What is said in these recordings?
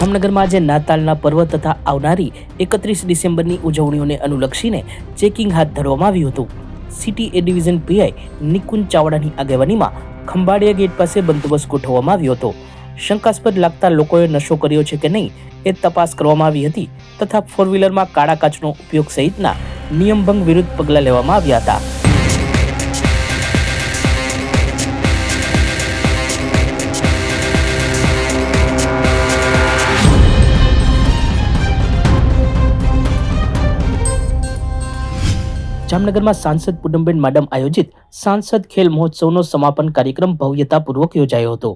જામનગરમાં આજે નાતાલના પર્વ તથા આવનારી 31 ડિસેમ્બરની ઉજવણીઓને અનુલક્ષીને ચેકિંગ હાથ ધરવામાં આવ્યું હતું. City A division PI Nikunj ચાવડાની આગેવાનીમાં ખંભાળિયા ગેટ પાસે બંદોબસ્ત ગોઠવવામાં આવ્યો હતો. શંકાસ્પદ લાગતા લોકોએ નશો કર્યો છે કે નહીં એ તપાસ કરવામાં આવી હતી તથા ફોર વ્હીલરમાં કાળા કાચનો ઉપયોગ સહિતના નિયમભંગ વિરુદ્ધ પગલાં લેવામાં આવ્યા હતા. જામનગરમાં સાંસદ પૂનમબેન માડમ આયોજિત સાંસદ ખેલ મહોત્સવનો સમાપન કાર્યક્રમ ભવ્યતાપૂર્વક યોજાયો હતો.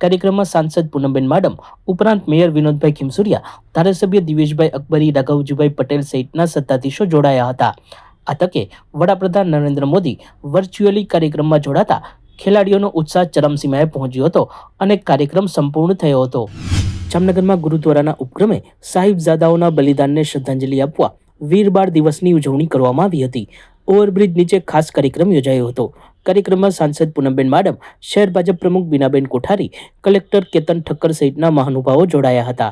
કાર્યક્રમમાં સાંસદ પૂનમબેન માડમ ઉપરાંત મેયર વિનોદભાઈ ખીમસુરિયા, ધારાસભ્ય દિવેશભાઈ અકબરી, રાઘવજીભાઈ પટેલ સહિતના સત્તાધીશો જોડાયા હતા. આ તકે વડાપ્રધાન નરેન્દ્ર મોદી વર્ચ્યુઅલી કાર્યક્રમમાં જોડાતા ખેલાડીઓનો ઉત્સાહ ચરમસીમાએ પહોંચ્યો હતો અને કાર્યક્રમ સંપૂર્ણ થયો હતો. જામનગરમાં ગુરુદ્વારાના ઉપક્રમે સાહિબજાદાઓના બલિદાનને શ્રદ્ધાંજલિ આપવા વીર બાળ દિવસની ઉજવણી કરવામાં આવી હતી. ઓવરબ્રિજ નીચે ખાસ કાર્યક્રમ યોજાયો હતો. કાર્યક્રમમાં સાંસદ પૂનમબેન માડમ, શહેર ભાજપ પ્રમુખ બીનાબેન કોઠારી, કલેક્ટર કેતન ઠક્કર સહિતના મહાનુભાવો જોડાયા હતા.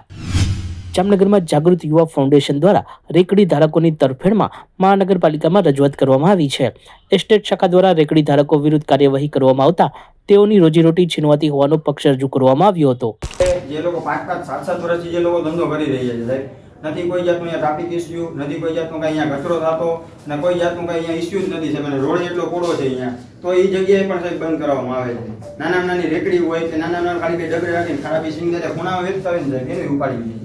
જામનગરમાં જાગૃત યુવા ફાઉન્ડેશન દ્વારા રેકડી ધારકોની તરફેણમાં મહાનગરપાલિકામાં રજૂઆત કરવામાં આવી છે. એસ્ટેટ શાખા દ્વારા રેકડી ધારકો વિરુદ્ધ કાર્યવાહી કરવામાં આવતા તેઓની રોજીરોટી છીનવાતી હોવાનો પક્ષ રજૂ કરવામાં આવ્યો હતો. જે લોકો 5-5, 7-7 વર્ષથી જે લોકો ધંધો કરી રહ્યા છે, નથી કોઈ જાતનું અહીંયા ટ્રાફિક ઇસ્યુ, નથી કોઈ જાતનું કાંઈ અહીંયા કચરો થતો, અને કોઈ જાતનું કાંઈ અહીંયા ઇસ્યુ જ નથી સાહેબ. અને રોડ એટલો પોળો છે અહીંયા, તો એ જગ્યાએ પણ સાહેબ બંધ કરવામાં આવે છે. નાની રેકડી હોય કે નાના ખાલી બે ડબરે રાખીને ખરાબી સિંગ સાથે ખૂણા વેચતા હોય ને સાહેબ, એને ઉપાડી દે.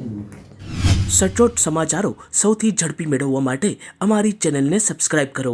સચોટ સમાચારો સૌથી ઝડપી મેળવવા માટે અમારી ચેનલને સબસ્ક્રાઇબ કરો.